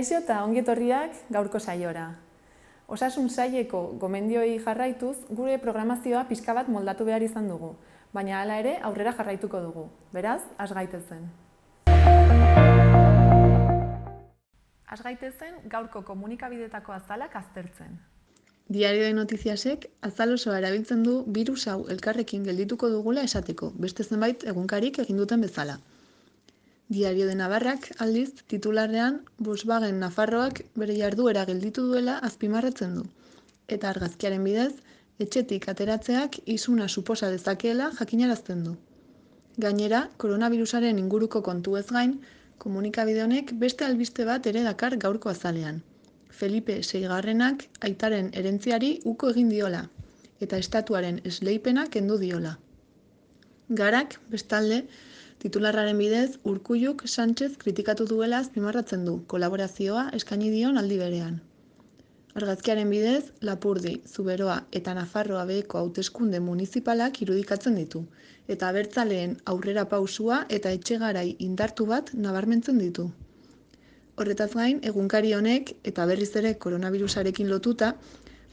Kaixo eta ongi etorriak gaurko saiora. Osasun saileko gomendioi jarraituz, gure programazioa pixka bat moldatu behar izan dugu, baina hala ere aurrera jarraituko dugu. Beraz, has gaitezen. Has gaitezen gaurko komunikabidetako azalak aztertzen. Diario de Notiziasek azal osoa erabiltzen du birus hau elkarrekin geldituko dugula esateko, beste zenbait egunkarik egin duten bezala. Diario de Navarrak aldiz titularrean Volkswagen Nafarroak bere jarduera gelditu duela azpimarratzen du. Eta argazkiaren bidez, etxetik ateratzeak isuna suposa dezakeela jakinarazten du. Gainera, koronavirusaren inguruko kontuez gain, komunikabide honek beste albiste bat ere dakar gaurko azalean. Felipe VI aitaren herentziari uko egin diola, eta estatuaren esleipena kendu diola. Garak, bestalde, titularraren bidez, Urkulluk Sánchez kritikatu duela azpimarratzen du, kolaborazioa eskaini dion aldi berean. Argazkiaren bidez, Lapurdi, Zuberoa eta Nafarroa beheko hauteskunde municipalak irudikatzen ditu, eta abertzaleen aurrera pausua eta etxegarai indartu bat nabarmentzen ditu. Horretaz gain, egunkari honek, eta berriz ere koronavirusarekin lotuta,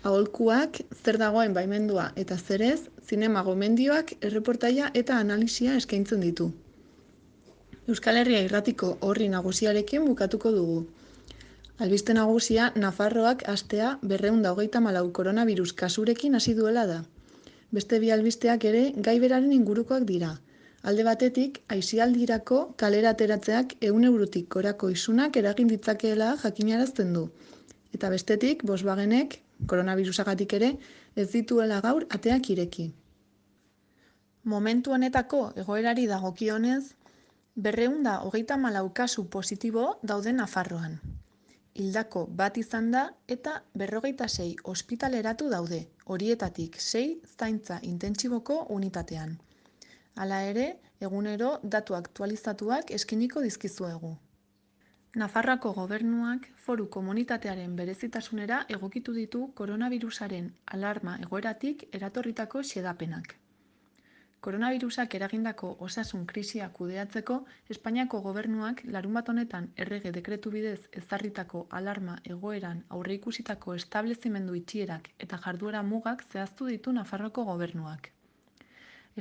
aholkuak, zer dagoen baimendua eta zerez, zinema gomendioak, erreportaia eta analisia eskaintzen ditu. Euskal Herria Irratiko orri nagusiarekin bukatuko dugu. Albiste nagusia, Nafarroak astea 234 koronavirus kasurekin hasi duela da. Beste bi albisteak ere gai beraren ingurukoak dira. Alde batetik, aisialdirako kalera ateratzeak 100 eurotik gorako isunak eragin ditzakeela jakinarazten du. Eta bestetik, Volkswagenek, koronavirusagatik ere, ez dituela gaur ateak ireki. Momentu honetako egoerari dagokionez, 234 kasu positibo daude Nafarroan. Hildako bat izan da eta 56 ospitaleratu daude, horietatik 6 zaintza intentsiboko unitatean. Hala ere, egunero datu aktualizatuak eskiniko dizkizuegu. Nafarroako gobernuak foru komunitatearen berezitasunera egokitu ditu koronavirusaren alarma egoeratik eratorritako xedapenak. Koronavirusak eragindako osasun krisia kudeatzeko, Espainiako gobernuak larunbat honetan errege dekretu bidez ezarritako alarma egoeran aurreikusitako establezimendu itxierak eta jarduera mugak zehaztu ditu Nafarroako gobernuak.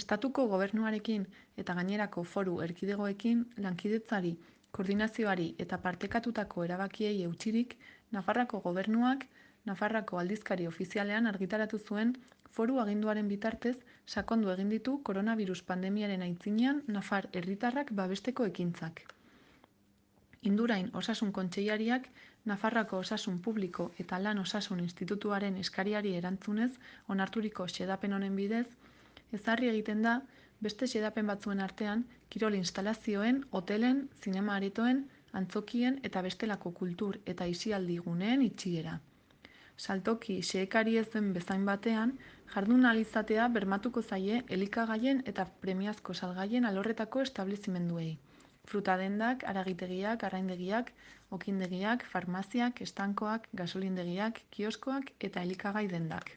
Estatuko gobernuarekin eta gainerako foru erkidegoekin lankidetzari, koordinazioari eta partekatutako erabakiei eutsirik, Nafarroako gobernuak Nafarroako aldizkari ofizialean argitaratu zuen foru aginduaren bitartez sakondu egin ditu koronavirus pandemiaren aitzinean Nafar herritarrak babesteko ekintzak. Indurain Osasun Kontseilariak Nafarroako Osasun Publiko eta Lan Osasun Institutuaren eskariari erantzunez onarturiko xedapen honen bidez, ezarri egiten da beste xedapen batzuen artean kirol instalazioen, hotelen, zinema aretoen, antzokien eta bestelako kultur eta aisialdi guneen itxiera. Saltoki xehekari ez den bezain batean, jardun ahal izatea bermatuko zaie elikagaien eta premiazko salgaien alorretako establezimenduei. Fruta dendak, haragitegiak, arraindegiak, okindegiak, farmaziak, estankoak, gasolindegiak, kioskoak eta elikagai dendak.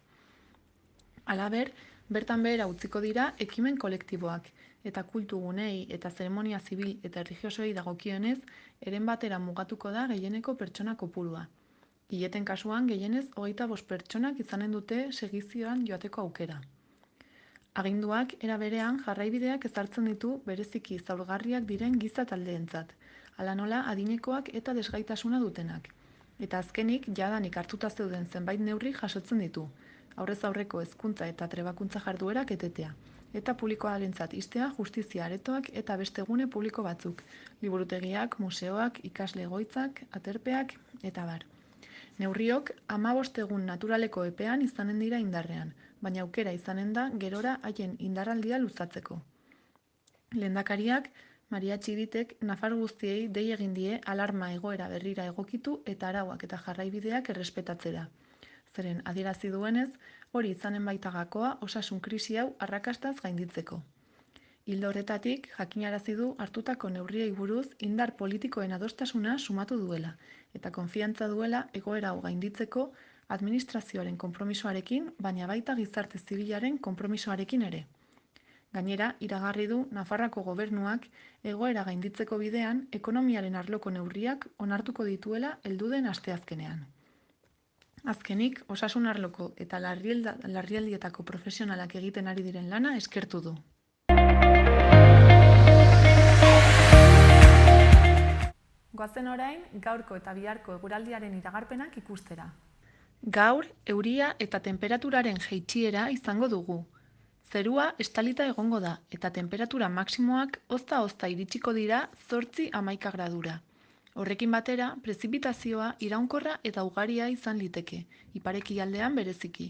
Halaber, bertan behera utziko dira ekimen kolektiboak eta kultu gunei eta zeremonia zibil eta erlijiosoei dagokionez, eren batera mugatuko da gehieneko pertsona kopurua. Hileten kasuan gehienez 25 pertsonak izanen dute segizioan joateko aukera. Aginduak era berean jarraibideak ezartzen ditu bereziki zaurgarriak diren giza taldeentzat, hala nola adinekoak eta desgaitasuna dutenak. Eta azkenik jadanik hartuta zeuden zenbait neurri jasotzen ditu, aurrez aurreko hezkuntza eta trebakuntza jarduerak etetea, eta publikoarentzat ixtea justizia aretoak eta beste gune publiko batzuk, liburutegiak, museoak, ikasle egoitzak, aterpeak eta bar. Neurriok 15 egun naturaleko epean izanen dira indarrean, baina aukera izanen da gerora haien indarraldia luzatzeko. Lehendakariak, Maria Txiritek, Nafar guztiei dei egin die alarma egoera berrira egokitu eta arauak eta jarraibideak errespetatzera. Zeren adierazi duenez, hori izanen baita gakoa osasun krisi hau arrakastaz gainditzeko. Ildo horretatik, jakinarazi du hartutako neurriei buruz indar politikoen adostasuna sumatu duela, eta konfiantza duela egoera hau gainditzeko administrazioaren konpromisoarekin, baina baita gizarte zibilaren konpromisoarekin ere. Gainera, iragarri du Nafarroako gobernuak egoera gainditzeko bidean ekonomiaren arloko neurriak onartuko dituela heldu den asteazkenean. Azkenik, osasun arloko eta larrialdietako profesionalak egiten ari diren lana eskertu du. Goazen orain, gaurko eta biharko eguraldiaren iragarpenak ikustera. Gaur, euria eta temperaturaren jaitsiera izango dugu. Zerua estalita egongo da eta temperatura maksimoak ozta-ozta iritsiko dira 8–11 gradura. Horrekin batera, prezipitazioa iraunkorra eta ugaria izan liteke, ipar-ekialdean bereziki.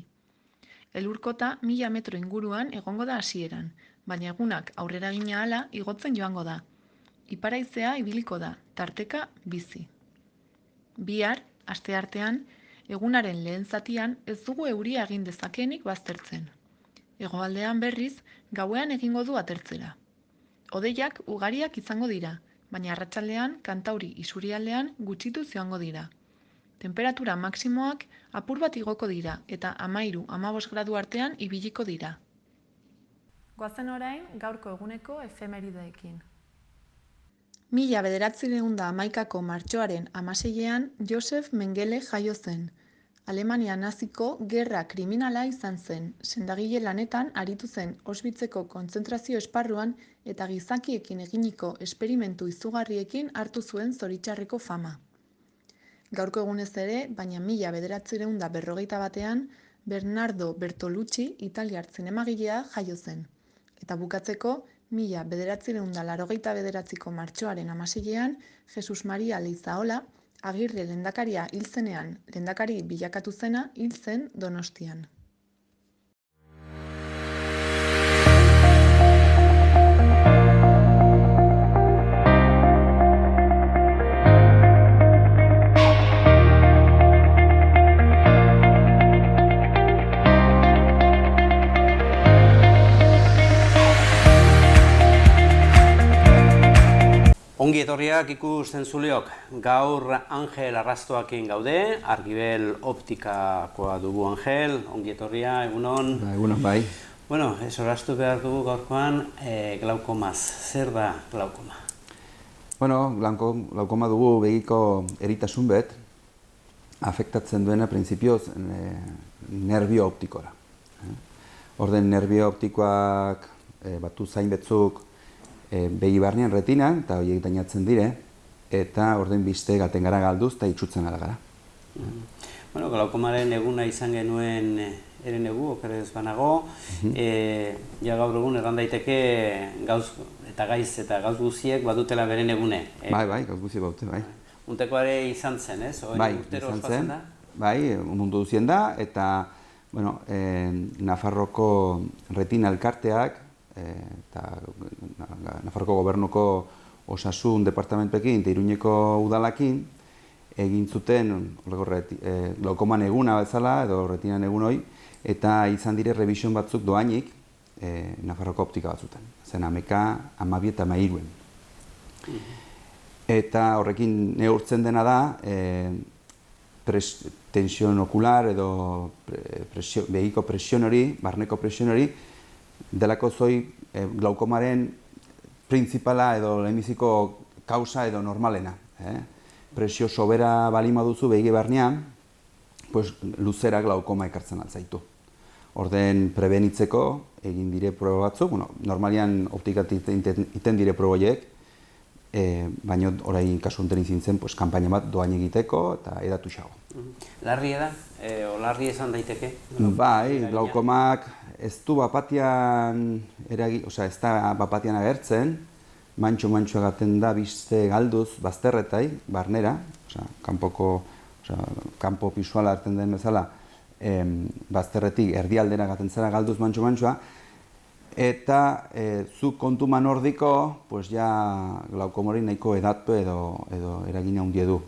Elurkota 1000 metro inguruan egongo da hasieran, baina egunak aurrera egin ahala igotzen joango da. Ipar-haizea ibiliko da, tarteka bizi. Bihar, asteartean, egunaren lehen zatian ez dugu euria egin dezakeenik baztertzen. Hegoaldean berriz, gauean egingo du atertzera. Hodeiak ugariak izango dira, baina arratsaldean Kantauri isurialdean gutxitu joango dira. Temperatura maksimoak apur bat igoko dira eta 13–15 gradu artean ibiliko dira. Goazen orain, gaurko eguneko efemerideekin. 1911ko martxoaren 16ean Josef Mengele jaio zen. Alemania naziko gerra kriminala izan zen, sendagile lanetan aritu zen Auschwitzeko kontzentrazio esparruan eta gizakiekin eginiko esperimentu izugarriekin hartu zuen zoritxarreko fama. Gaurko egunez ere, baina 1951ean Bernardo Bertolucci italiar zinemagilea jaio zen. Eta bukatzeko, 1989ko martxoaren 16ean Jesus Maria Leizaola, Agirre lehendakaria hil zenean lehendakari bilakatu zena hil zen Donostian. Ongi etorriak ikus entzuleok, gaur Angel Arrastoakin gaude, Argibel Optikakoa dugu Angel, ongi etorria, egunon. Egunon bai. Bueno, esorastu behar dugu gaurkoan glaukomaz, zer da glaukoma? Bueno, glaukoma dugu begiko eritasun bet, afektatzen duena printzipioz nerbio optikora. Orden nerbio optikoak batu zain betzuk begi barnean retinan, eta horiek dainatzen dire, eta orden biste gaten gara galduz eta itxutzen ala gara. Bueno, glaukomaren eguna izan genuen herenegu, okerez banago, ja gaur egun erran daiteke gauz eta gauz guziek badutela beren egune. Bai, gauz guziek badute, bai. Untekoare izan zen, ez? Bai, izan zen, bai, mundu duzien da, eta, bueno, Nafarroko retina elkarteak, eta Nafarroko gobernuko osasun departamentuekin eta Iruñeko udalakin egin zuten glaukoman eguna bezala edo retinan egun hori, eta izan dire revision batzuk doainik Nafarroko optika batzuten. Zen 11, 12 eta 13. Eta horrekin neurtzen dena da tension okular edo begiko presion hori, barneko presion hori, delako zoi glaukomaren printzipala edo lehenbiziko kausa edo normalena. Presio sobera balima duzu begi barnean, luzera glaukoma ekartzen altzaitu. Orden prebenitzeko egin dire proba batzuk, normalian optikatik iten dire proboiek, baina orain kasu honetan izin zen kanpaina bat doain egiteko eta edatu xago. Larri da? Larri esan daiteke? Bai, glaukomak ez du bapatian ez da bapatian agertzen, mantxo agaten da biste galduz bazterretai, barnera, kanpo pisuala hartzen den bezala, bazterretik erdialdera agaten zara galduz mantxoa, eta zu kontu manordiko, glaukomori nahiko edatu edo eragina hundie du.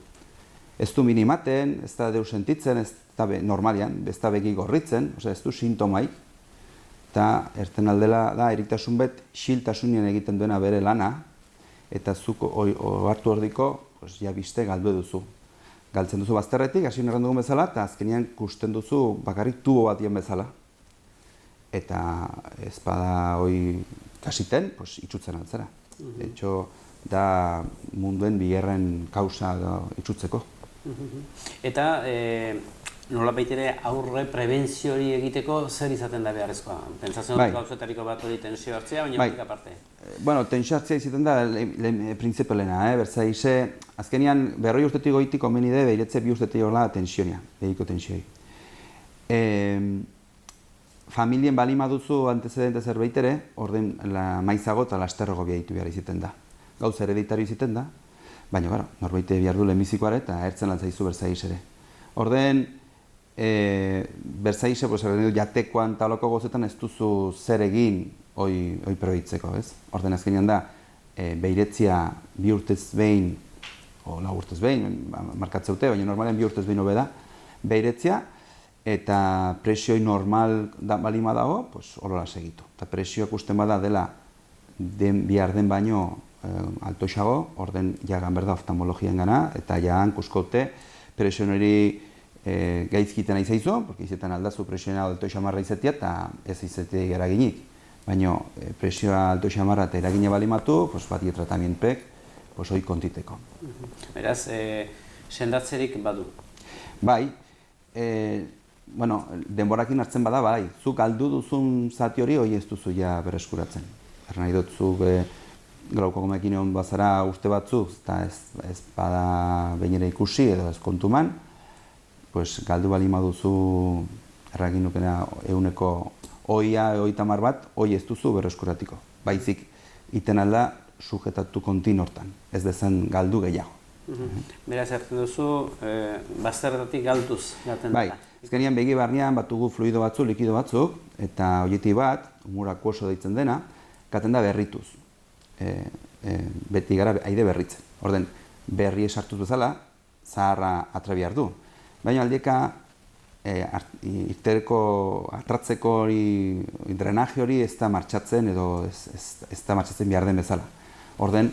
Ez du minimaten, ez da deu sentitzen, ez da normalian, ez da begi gorritzen, ez du sintomaik, eta erten aldela da eriktasun bet xiltasunien egiten duena bere lana, eta zuk hartu ordiko biste galdu duzu. Galtzen duzu bazterretik, hasi erran dugun bezala, eta azkenean kusten duzu bakarrik tubo batien bezala. Eta ez bada hasiten, itxutzen altzera. Etxo, da munduen bigarren kausa itxutzeko. Eta nola baitere aurre prebentzio hori egiteko zer izaten da beharrezkoa? Pentsatzen dut gauzetariko bat hori tensio hartzea, baina batik aparte. Bueno, tensio hartzea izaten da printzipelena, berzaize, azkenean 2 urtetik goitik komeni de behiretze 2 urtetik hola tensionia, behiko tensioi. Familien balima duzu antecedente zerbait ere, orden maizago eta lasterrogo biaitu behar izaten da. Gauza hereditario izaten da, baina norbaite behar du lehenbizikoare eta ertzen lantzaizu berzaiz ere. Orden, berzaize, jatekoan taloko gozetan ez duzu zer egin hoi proitzeko, ez? Orden azkenean da, behiretzia 2 urtez behin, o 4 urtez behin, markatzeute, baina normalen 2 urtez behin hobe da, behiretzia, eta presioi normal balima dago, horola segitu. Eta presioak usten bada dela bihar den baino altoxago, orden jagan berda oftalmologian gana, eta jagan kuskote presioen hori gaizkiten aizaizu, porque izetan aldazu presioa altoxamarra izatea eta ez izatea eraginik. Baina presioa altoxamarra eta eragine balimatu, batie tratamienpek, hoi kontiteko. Beraz, sendatzerik badu? Bai, denborakin hartzen bada, bai, zuk galdu duzun zati hori ez duzu ja bereskuratzen. Nahi dut, zuk glaukomaekin egon bazara uste batzuk, eta ez bada behin ere ikusi edo ez kontuman, galdu balima duzu erragin nukena eguneko oia, 30 bat, ez duzu berreskuratiko. Baizik, iten alda sujetatu kontin hortan, ez dezan galdu gehiago. Beraz, hartzen duzu, bazterretatik galduz gaten dela. Ezkenean begi barnean batugu fluido batzu, likido batzuk, eta horieti bat, umurako oso deitzen dena, gaten da berrituz. Beti gara aide berritzen. Orden, berri esartuz bezala, zaharra atrabiar du. Baina aldieka, irtereko atratzeko drenaje hori ez da martxatzen edo ez da martxatzen behar den bezala. Orden,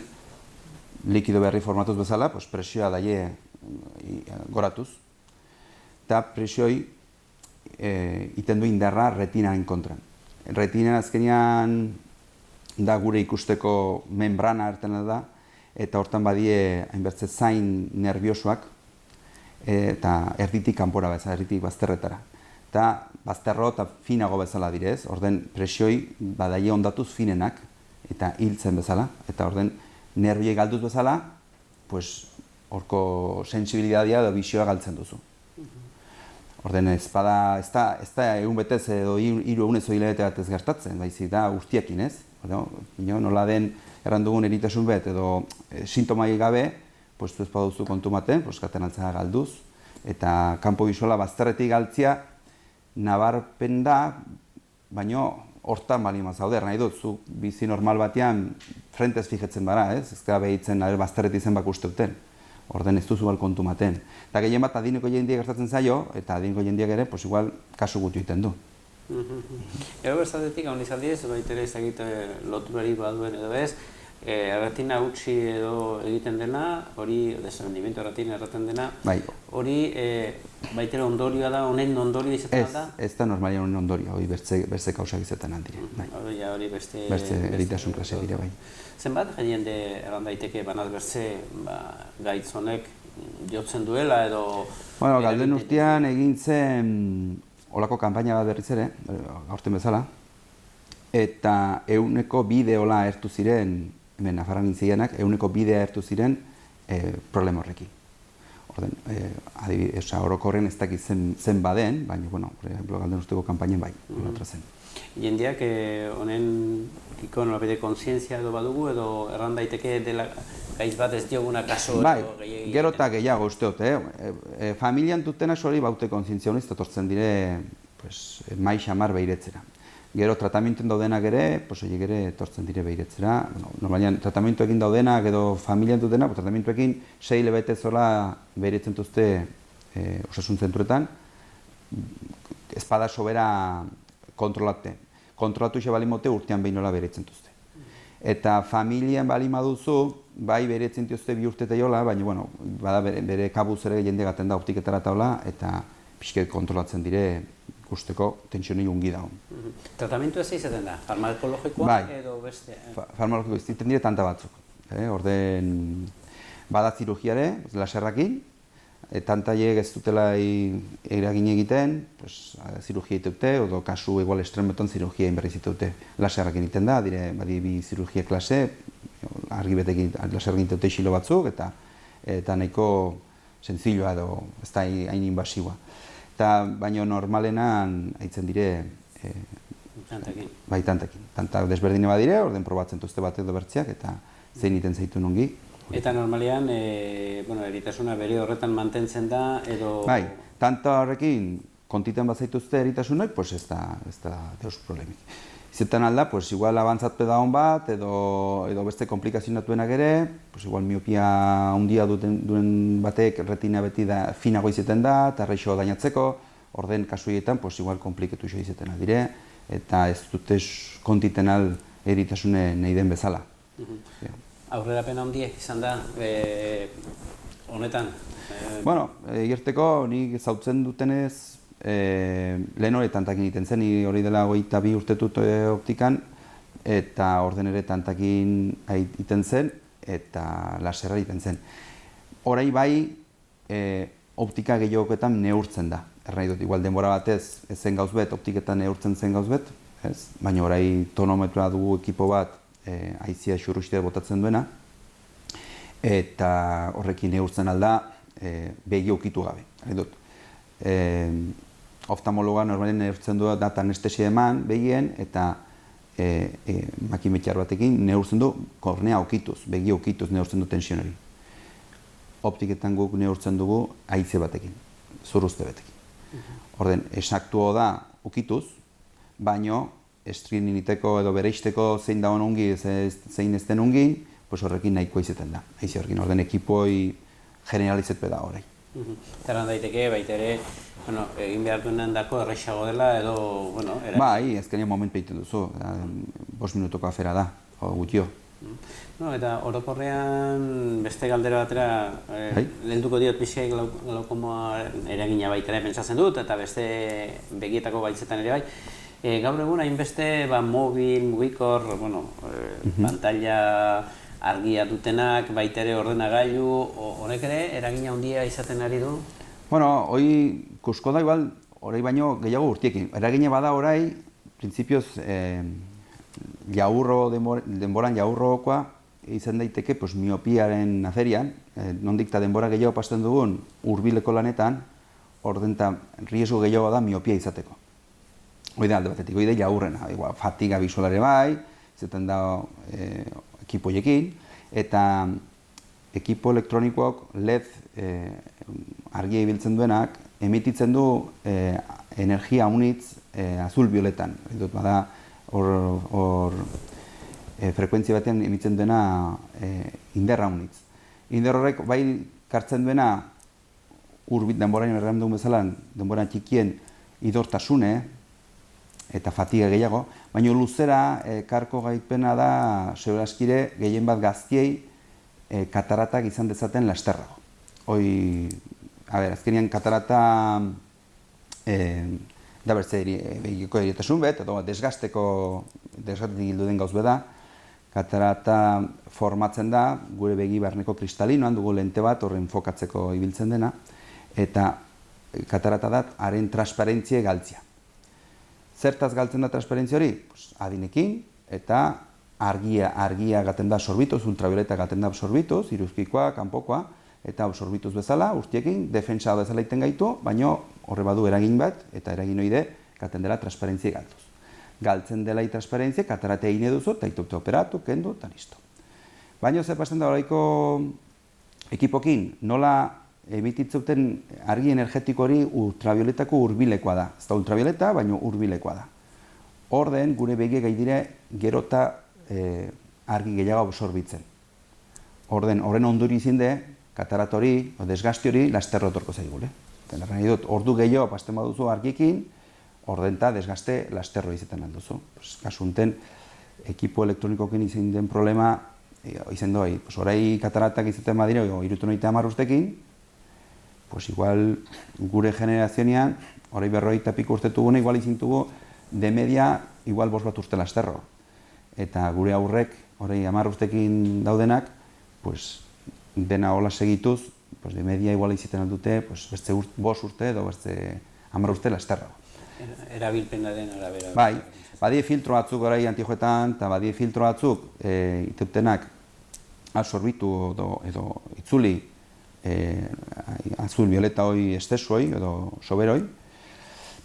likido berri formatuz bezala, presioa daie goratuz, eta presioi iten du indarra retinaren kontran. Retina azkenean da gure ikusteko membrana ertena da, eta hortan badie hainbertze zain nerviosoak, eta erditik kanpora bezala, erditik bazterretara. Eta bazterro eta finago bezala direz, orden presioi badaie ondatuz finenak, eta hiltzen bezala, eta orden nerviei galduz bezala, horko sensibilitatea edo bisioa galtzen duzu. Orden ez da egun betez edo 3 egunez hilabete bat ez gertatzen, baizik da guztiekin ez. Nola den errandugun eritasun bet edo sintomai gabe, ez baduzu kontu maten, gaten altzea galduz, eta kanpo bisuala bazterretik galtzia nabarpen da, baina hortan balima zaude, nahi dut, zu bizi normal batean frentez fijetzen bara, ez gara behitzen bazterretik zen bak uste duten. Orden ez duzu kontu maten. Eta gehien bat adineko jendiak gertatzen zaio, eta adineko jendiak ere, igual kasu gutu egiten du. Gero berzatetik, hau nizaldiez, baitere ezagite loturari baduen edo ez, erretina utzi edo egiten dena, hori, desenbendimentu erretina erraten dena, hori baitere ondorioa da, honen ondorioa izaten da? Ez da normalia honen ondorioa, hori bertze kausak izaten handire. Hori beste eritasun klase dire, bai. Zenbat jende erran daiteke banaz bertze gaitz honek jotzen duela edo... Galden urtean egin zen olako kanpaina bat berriz ere, aurten bezala, eta 100 bideola ertu ziren, hemen Nafarroan nintzienak, 100 bidea ertu ziren problema horrekin. Orokorren ez dakit zen baden, baina, galden urteko kanpainen bai, olotra zen. Jendeak honen nolabide kontzientzia edo badugu edo erran daiteke dela gaitz bat ez dioguna kaso edo gehiagia? Gero eta gehiago usteot, familian dutenak hori baute kontzientzia honez, etortzen dire mai xamar behiretzera. Gero tratamientuen daudenak ere, horiek ere etortzen dire behiretzera. Normalian tratamentuekin daudenak edo familian dutenak, tratamentuekin 6 hilabete zola behiretzen duzte osasun zentroetan, espada sobera kontrolatu xe balimote urtean behinola beretzen duzte. Eta familian balima duzu, bai beretzen duzte 2 urte eta jola, baina bada bere kabuz ere jende gaten da optiketara taula eta pixket kontrolatzen dire ikusteko tensioni ungi dago. Tratamentu ez izaten da? Farmakologikoa Bai. edo beste? Farmakologiko izten dire tanta batzuk. Orden, bada zirugiare, laserrakin, tantaiek ez dutela eragin egiten, zirugia iteute, edo kasu igual estremeton zirugia inberriz iteute. Laserrakin egiten da, dire, badi bi zirugia klase, argi betekin laserrakin iteute xilo batzuk, eta nahiko sentzilloa edo ez da hain inbasiua. Baina normalenan haitzen dire Tantakin. Bai, tantakin. Tanta desberdine badire, orden probatzen duzte bat edo bertziak, eta zein iten zaitu nongi. Eta normalean, eritasuna bere horretan mantentzen da, edo... Bai, tanta horrekin kontiten bat zaituzte eritasunak, pues ez da deus problemik. Izetan alda, pues igual abantzat pedaon bat, edo beste komplikazionatuenak ere, pues igual miopia handia duen batek retina beti da finago izeten da, eta erreixo dainatzeko, orden kasuietan, pues igual komplikatu iso izeten aldire, eta ez dute kontiten al eritasune nahi den bezala. Aurrerapen handiek izan da, honetan? Bueno, gerteko nik zautzen dutenez, lehen hori tantakin egiten zen, hori dela 22 urtetut optikan, eta orden ere tantakin egiten zen, eta laserra egiten zen. Horai bai, optika gehiagoketan neurtzen da. Ernahi dut, igual denbora batez, ez zen gauz bet, optiketan neurtzen zen gauz bet, baina orai tonometroa dugu ekipo bat, haizia xurruxtea botatzen duena, eta horrekin neurtzen alda begi ukitu gabe. Oftalmologa normalen neurtzen du data anestesia eman begien, eta makimetxar batekin neurtzen du kornea ukituz, begi ukituz neurtzen du tension hori. Optiketan guk neurtzen dugu haize batekin, zurruzte batekin. Orden, esaktuo da ukituz, baino estrininiteko edo bereizteko zein da ongi, zein ez den ongi, horrekin nahikoa izeten da. Haize horrekin, orden ekipoi generalizetpe da horrei. Zeran daiteke, baita ere, egin behar duenen dako errexago dela edo, Bai, ezkenean moment peiten duzu, 5 minutoko afera da, gutio. Eta orokorrean beste galdera batera, helduko diot pixkai glaukomoa eragina baita ere pentsatzen dut, eta beste begietako gaitzetan ere bai. Gaur egun hainbeste mobil, mugikor, pantalla argia dutenak, baita ere ordenagailu, horrek ere eragina handia izaten ari du? Hoi kusko da igual, orai baino gehiago urtiekin. Eragina bada orai, printzipioz, denboran jaurrokoa izan daiteke miopiaren aferian, nondik eta denbora gehiago pasten dugun hurbileko lanetan, ordenta riesgo gehiago da miopia izateko. Hoi da alde batetik, hoi da jaurrena, fatiga visualare bai, izaten da ekipoiekin, eta ekipo elektronikoak LED argia ibiltzen duenak, emititzen du energia unitz azul-violetan. Bada, hor frekuentzia batean emitzen duena inderra unitz. Inder horrek bai kartzen duena denborain erran dugun bezala, denboran txikien idortasune eta fatiga gehiago, baina luzera karko gaitpena da segurazkire gehien bat gaztiei kataratak izan dezaten lasterrago. Azkenean katarata da bertze begiko eriotasun bet, edo desgastetik hildu den gauz beda, katarata formatzen da, gure begi barneko kristalinoan dugu lente bat horren fokatzeko ibiltzen dena, eta katarata da haren transparentzie galtzia. Zertaz galtzen da transparentzia hori? Adinekin, eta argia gaten da absorbituz, ultravioleta gaten da absorbituz, iruzkikoa, kanpokoa, eta absorbituz bezala, urtiekin, defensa bezala iten gaitu, baina horre badu eragin bat, eta eragin hori gaten dela transparentzia galtuz. Galtzen dela transparentzia, kataratea egin eduzu, eta itute operatu, kendu, eta listo. Baina zer pasten da horreiko ekipokin, nola emititzeuten argi energetiko hori ultravioletako hurbilekoa da. Ez da ultravioleta, baina hurbilekoa da. Orden, gure begiek gai dire, gerota argi gehiago absorbitzen. Orden, horren ondori izin de, katarat hori, desgazti hori, lasterrotorko zaigule. Ordu gehiago pasten baduzu argikin, ordenta desgazte lasterro izaten alduzu. Kasunten, ekipo elektronikokin izan den problema, izan doi, orai kataratak izaten badire, irutu noite 10 urtekin, igual gure generazionean, orai 40 piko urtetu gune, igual izintugu de media, igual 5 urte lasterro. Eta gure aurrek, hori 10 urtekin daudenak, pues, dena hola segituz, pues, de media igual iziten aldute, pues, beste 5 urte edo beste 10 urte lasterro. Erabilpenaren arabera. Bai, badie filtro batzuk orai antijoetan, eta badie filtro batzuk iteutenak absorbitu edo itzuli azul violeta hoi estesu hoi edo soberoi,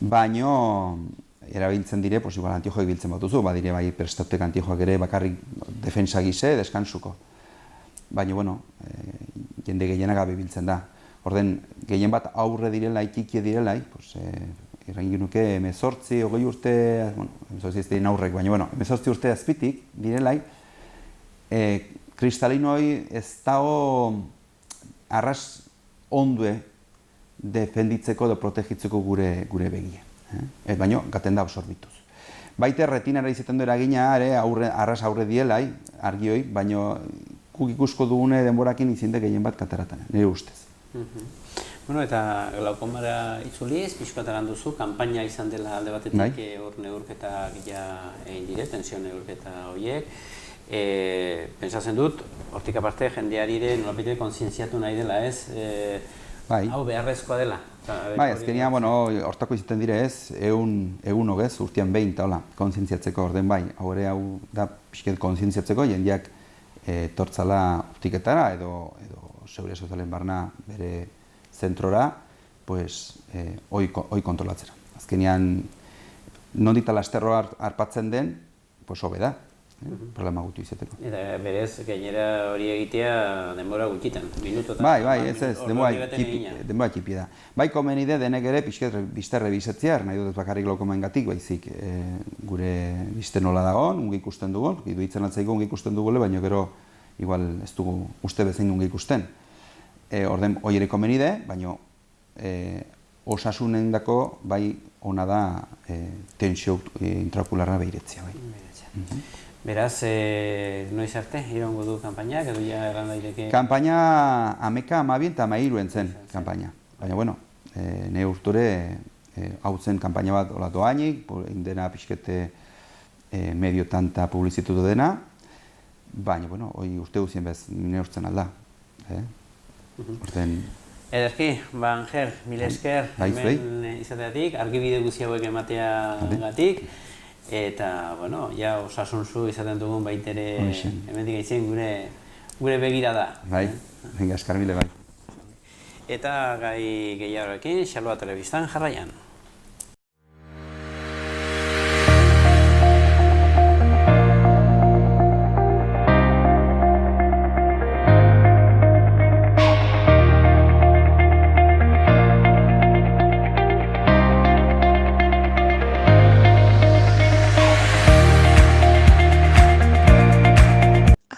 baino erabiltzen dire, pues igual antiojoek biltzen batuzu, badire bai prestautek antiojoak ere bakarrik defensa gise, deskansuko. Baina, bueno, jende gehienak gabe biltzen da. Orden, gehien bat aurre direla, txikie direla, pues, eragin nuke 18, 20 urte, bueno, 18 ez diren aurrek, baina, bueno, 18 urte azpitik direla, kristalinoi ez dago arras ondue defenditzeko edo protegitzeko gure begia. Baina, gaten da absorbituz. Baita retinara izaten du eragina, arras aurre dielai, argioi, baina guk ikusko dugune denborakin izinde gehien bat kataratan, nire ustez. Bueno, eta glaukomara itzuliz, pixkoatagan duzu, kanpaina izan dela alde batetik hor neurketak egin dire, tensio neurketa horiek. Pentsatzen dut, hortik aparte jendeari ere nolapite kontzientziatu nahi dela, ez? Hau beharrezkoa dela. Bai, azkenia, bueno, hortako izaten dire ez, egun hogez, urtean behin, eta hola, kontzientziatzeko orden bai, hau ere hau da pixket kontzientziatzeko, jendeak tortzala urtiketara edo Seguridad Sozialen barna bere zentrora, pues, hoi kontrolatzera. Azkenean, nondik eta lasterro harpatzen den, pues, hobe da, problema gutu izeteko. Eta berez, gainera hori egitea denbora gutxitan, minutotan. Bai, ez, denbora txipi da. Bai, komenide denek ere pixket bizterre bizetzea, nahi dut bakarrik glaukomengatik, baizik gure bizte nola dagoen, unge ikusten dugu, iduitzen atzaiko unge ikusten dugule, baina gero igual ez dugu uste bezain unge ikusten. Orden, hori ere komenide, baina osasunen dako bai ona da tensio intraokularra behiretzea. Beraz, noiz arte iraungo du kanpainak, edo ja erran daiteke? Kanpaina 11, 12 eta 13 zen kanpaina. Baina, bueno, ne urture hau zen kanpaina bat olatu hainik, indena pixkete mediotan eta publizitutu dena, baina, bueno, hori urte guzien bez, ne urtzen alda. Ederki, Anger, mila esker, hemen izateatik, argibide guzti hauek emateagatik, eta, bueno, ja osasuntzu izaten dugun baitere hemendik aitzen gure begira da. Bai, venga, eskar mile bai. Eta gai gehiagoekin, Xaloa Telebistan jarraian.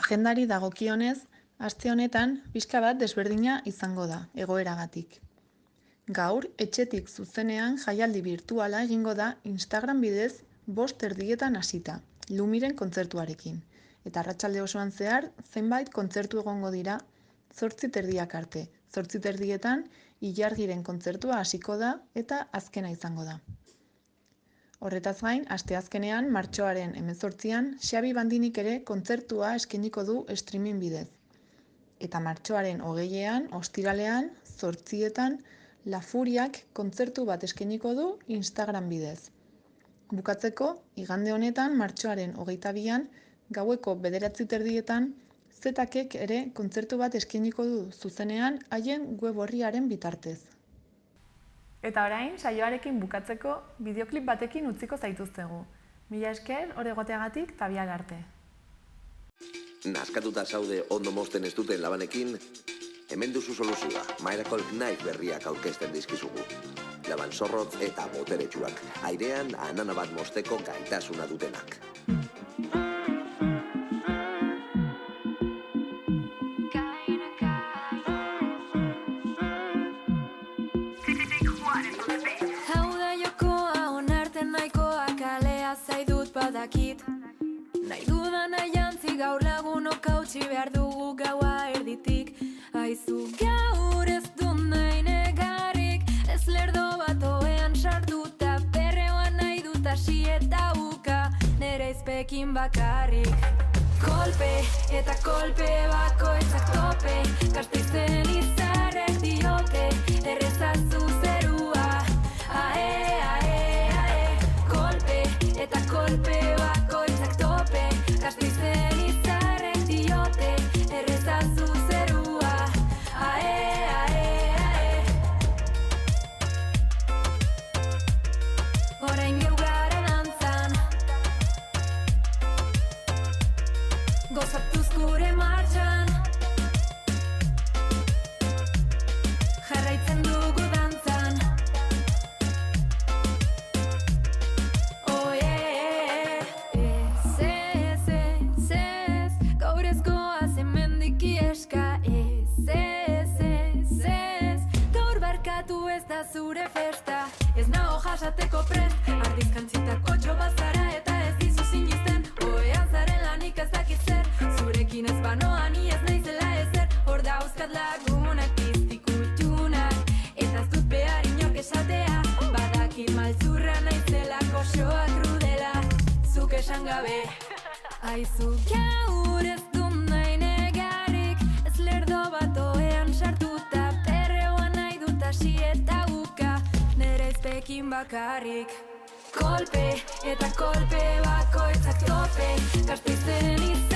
Agendari dagokionez, aste honetan pixka bat desberdina izango da, egoeragatik. Gaur, etxetik zuzenean jaialdi virtuala egingo da Instagram bidez 5:30 hasita, Lumiren kontzertuarekin. Eta arratsalde osoan zehar, zenbait kontzertu egongo dira 8:30 arte. 8:30 Ilargiren kontzertua hasiko da eta azkena izango da. Horretaz gain, asteazkenean, martxoaren 18an, Xabi Bandinik ere kontzertua eskainiko du streaming bidez. Eta martxoaren 20ean, ostiralean, 8etan, La Furiak kontzertu bat eskainiko du Instagram bidez. Bukatzeko, igande honetan, martxoaren 22an, gaueko 9:30etan, Zetakek ere kontzertu bat eskainiko du zuzenean haien web orriaren bitartez. Eta orain, saioarekin bukatzeko, bideoklip batekin utziko zaituztegu. Mila esker, hor egoteagatik, eta bihar arte. Naskatuta zaude ondo mozten ez duten labanekin, hemen duzu soluzioa, Miracle Knife berriak aurkezten dizkizugu. Laban zorrotz eta boteretsuak, airean anana bat mozteko gaitasuna dutenak. Nahi dudan jantzi gaur lagunok hautsi behar dugu gaua erditik. Aizu gaur ez dut nahi negarrik, ez lerdo bat oean sartuta, perreoan nahi dut asiet bakarrik. Kolpe eta kolpe bakoitzak tope, Gasteizen izarrek diote, errezazu zerua. Ae, ae, ae, kolpe eta kolpe bakoitzak tope, Gasteizen izarrek diote, errezazu zerua. Ae, ae, ae. Orain geu gara dantzan, gozatuz gure martxan, jarraitzen dugu dantzan. Oh yeah, ez, gaur ez goaz hemendik ieska. Ez, gaur barkatu ez da zure festa. Ez nago jasateko prest, ardizkantzitako txobazara eta ez dizu sinisten. Oean zaren lanik ez dakit zer, zurekin ez banoa ni ez naizela ezer. Hor dauzkat lagunak piztikutunak, eta ez dut behar inork esatea. Badakit maltzurra naizela, koxoa krudela, zuk esan gabe. Aizu gaur ez du nahi negarrik, ez lerdo bat oean sartuta, perreoan nahi dut hasi eta buka, nere izpekin bakarrik. Kolpe eta kolpe bakoitzak tope, Gasteizen izan